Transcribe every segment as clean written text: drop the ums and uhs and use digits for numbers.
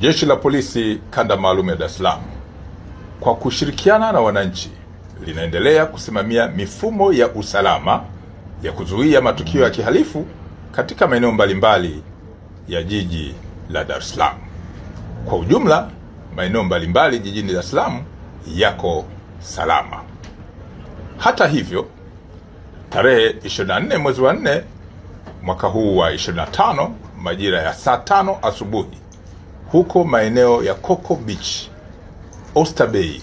Jeshi la Polisi Kanda Maalum ya Dar es Salaam kwa kushirikiana na wananchi linaendelea kusimamia mifumo ya usalama ya kuzuia matukio ya kihalifu katika maeneo mbalimbali ya jiji la Dar es Salaam. Kwa ujumla, maeneo mbalimbali jijini Dar es Salaam yako salama. Hata hivyo, tarehe 24 mwezi wa 4 mwaka huu wa 25 majira ya saa 5 asubuhi huko maeneo ya Coco Beach, Oyster Bay,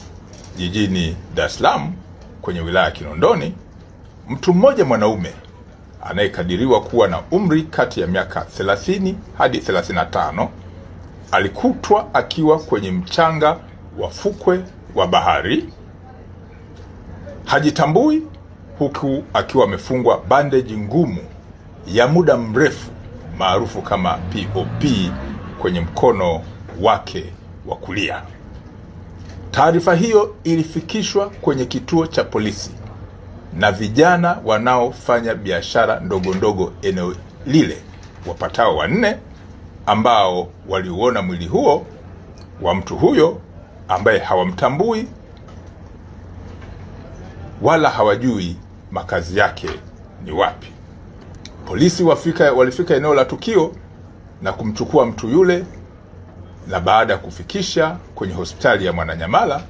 jijini Dar es Salaam kwenye wilaya ya Kinondoni, mtu mmoja mwanaume anayekadiriwa kuwa na umri kati ya miaka 30 hadi 35 alikutwa akiwa kwenye mchanga wa fukwe wa bahari, hajitambui, huku akiwa amefungwa bandage ngumu ya muda mrefu maarufu kama POP kwenye mkono wake wa kulia. Taarifa hiyo ilifikishwa kwenye kituo cha polisi na vijana wanaofanya biashara ndogo ndogo eneo lile wapatao 4 ambao waliuona mwili huo wa mtu huyo ambaye hawamtambui wala hawajui makazi yake ni wapi. Polisi walifika eneo la tukio na kumchukua mtu yule, na baada ya kufikisha kwenye hospitali ya Mwananyamala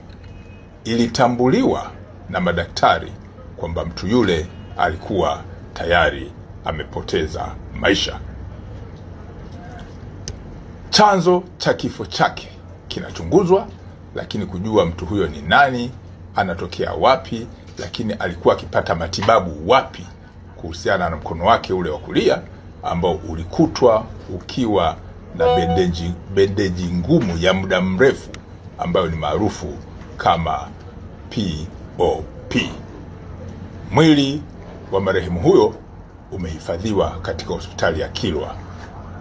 ilitambuliwa na madaktari kwamba mtu yule alikuwa tayari amepoteza maisha. Chanzo cha kifo chake kinachunguzwa, lakini kujua mtu huyo ni nani, anatokea wapi, lakini alikuwa akipata matibabu wapi kuhusiana na mkono wake ule wa kulia ambao ulikutwa ukiwa na bendeji ngumu ya muda mrefu ambayo ni maarufu kama POP. Mwili wa marehemu huyo umehifadhiwa katika hospitali ya Kilwa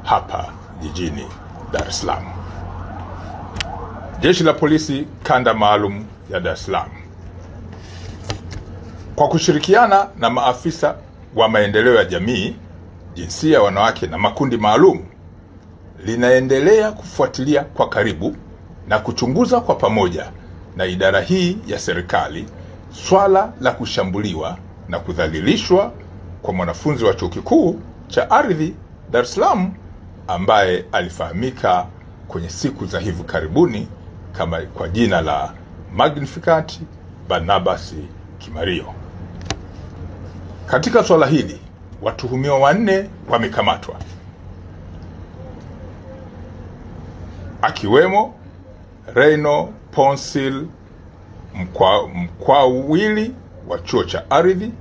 hapa jijini Dar es Salaam. Jeshi la Polisi Kanda Maalum ya Dar es Salaam kwa kushirikiana na maafisa wa maendeleo ya jamii, jinsia, wanawake na makundi maalum linaendelea kufuatilia kwa karibu na kuchunguza kwa pamoja na idara hii ya serikali swala la kushambuliwa na kudhalilishwa kwa mwanafunzi wa Chuo Kikuu cha Ardhi Dar es Salaam ambaye alifahamika kwenye siku za hivi karibuni kama kwa jina la Magnificat Barnabas Kimario. Katika swala hili, watuhumiwa 4 wamekamatwa, akiwemo Reno Ponsil Mkwawili wa Chuo cha Ardhi,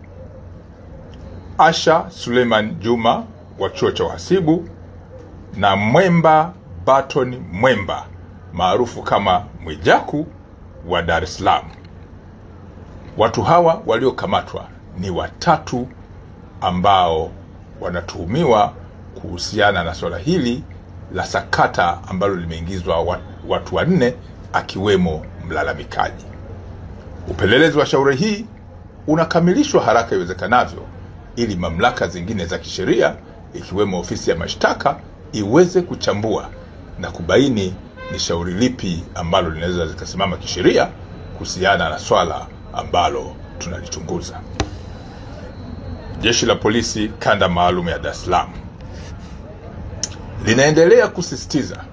Asha Suleiman Juma wa Chuo cha Uhasibu na Mwemba Baton Mwemba maarufu kama Mwijaku wa Dar es Salaam. Watu hawa waliokamatwa ni 3 ambao wanatuhumiwa kuhusiana na swala hili la sakata ambalo limeingizwa watu 4 akiwemo mlalamikaji. Upelelezi wa shauri hii unakamilishwa haraka iwezekanavyo ili mamlaka zingine za kisheria ikiwemo ofisi ya mashtaka iweze kuchambua na kubaini ni shauri lipi ambalo linaweza likasimama kisheria kuhusiana na swala ambalo tunalichunguza. Jeshi la Polisi Kanda Maalum ya Dar es Salaam linaendelea kusisitiza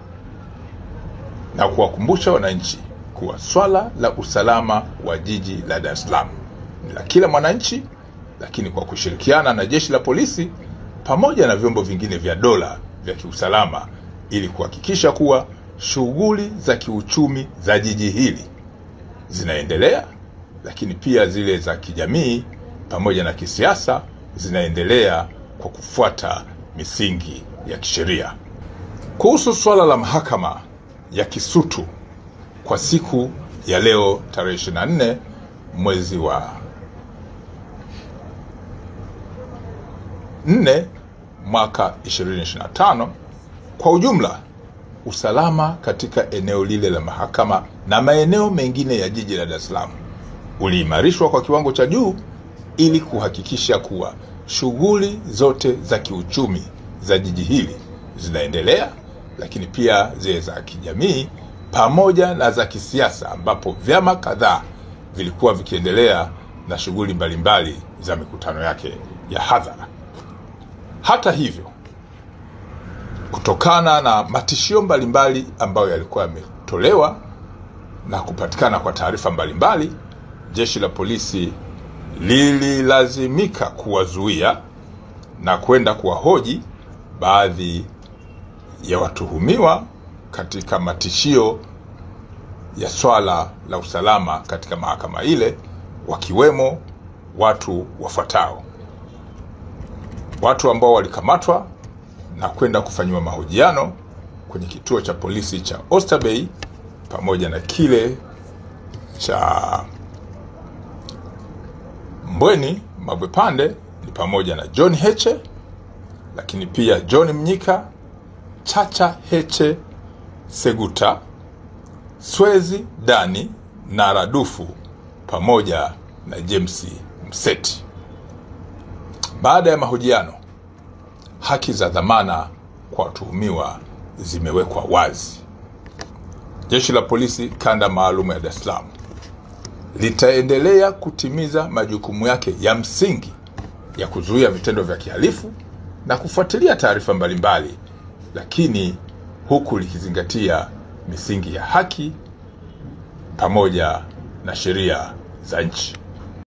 na kuwakumbusha wananchi kuwa swala la usalama wa jiji la Dar es Salaam ni la kila mwananchi, lakini kwa kushirikiana na Jeshi la Polisi pamoja na vyombo vingine vya dola vya kiusalama ili kuhakikisha kuwa shughuli za kiuchumi za jiji hili zinaendelea, lakini pia zile za kijamii pamoja na kisiasa zinaendelea kwa kufuata misingi ya kisheria. Kuhusu swala la mahakama ya Kisutu kwa siku ya leo tarehe 24 mwezi wa 4 mwaka 2025, kwa ujumla usalama katika eneo lile la mahakama na maeneo mengine ya jiji la Dar es Salaam uliimarishwa kwa kiwango cha juu ili kuhakikisha kuwa shughuli zote za kiuchumi za jiji hili zinaendelea lakini pia zile za kijamii pamoja na za kisiasa, ambapo vyama kadhaa vilikuwa vikiendelea na shughuli mbalimbali za mikutano yake ya hadhara. Hata hivyo, kutokana na matishio mbalimbali ambayo yalikuwa yametolewa na kupatikana kwa taarifa mbalimbali, jeshi la polisi lililazimika kuwazuia na kwenda kuwahoji baadhi ya watuhumiwa katika matishio ya swala la usalama katika mahakama ile, wakiwemo watu wafuatao. Watu ambao walikamatwa na kwenda kufanyiwa mahojiano kwenye kituo cha polisi cha Oysterbay pamoja na kile cha Mbweni Mabwepande ni pamoja na John Heche, lakini pia John Mnyika, Chacha Heche Seguta, Swezi Dani na Radufu pamoja na James Mseti. Baada ya mahojiano, haki za dhamana kwa watuhumiwa zimewekwa wazi. Jeshi la polisi kanda maalum ya Dar es Salaam litaendelea kutimiza majukumu yake ya msingi ya kuzuia vitendo vya kihalifu na kufuatilia taarifa mbalimbali, lakini huku likizingatia misingi ya haki pamoja na sheria za nchi.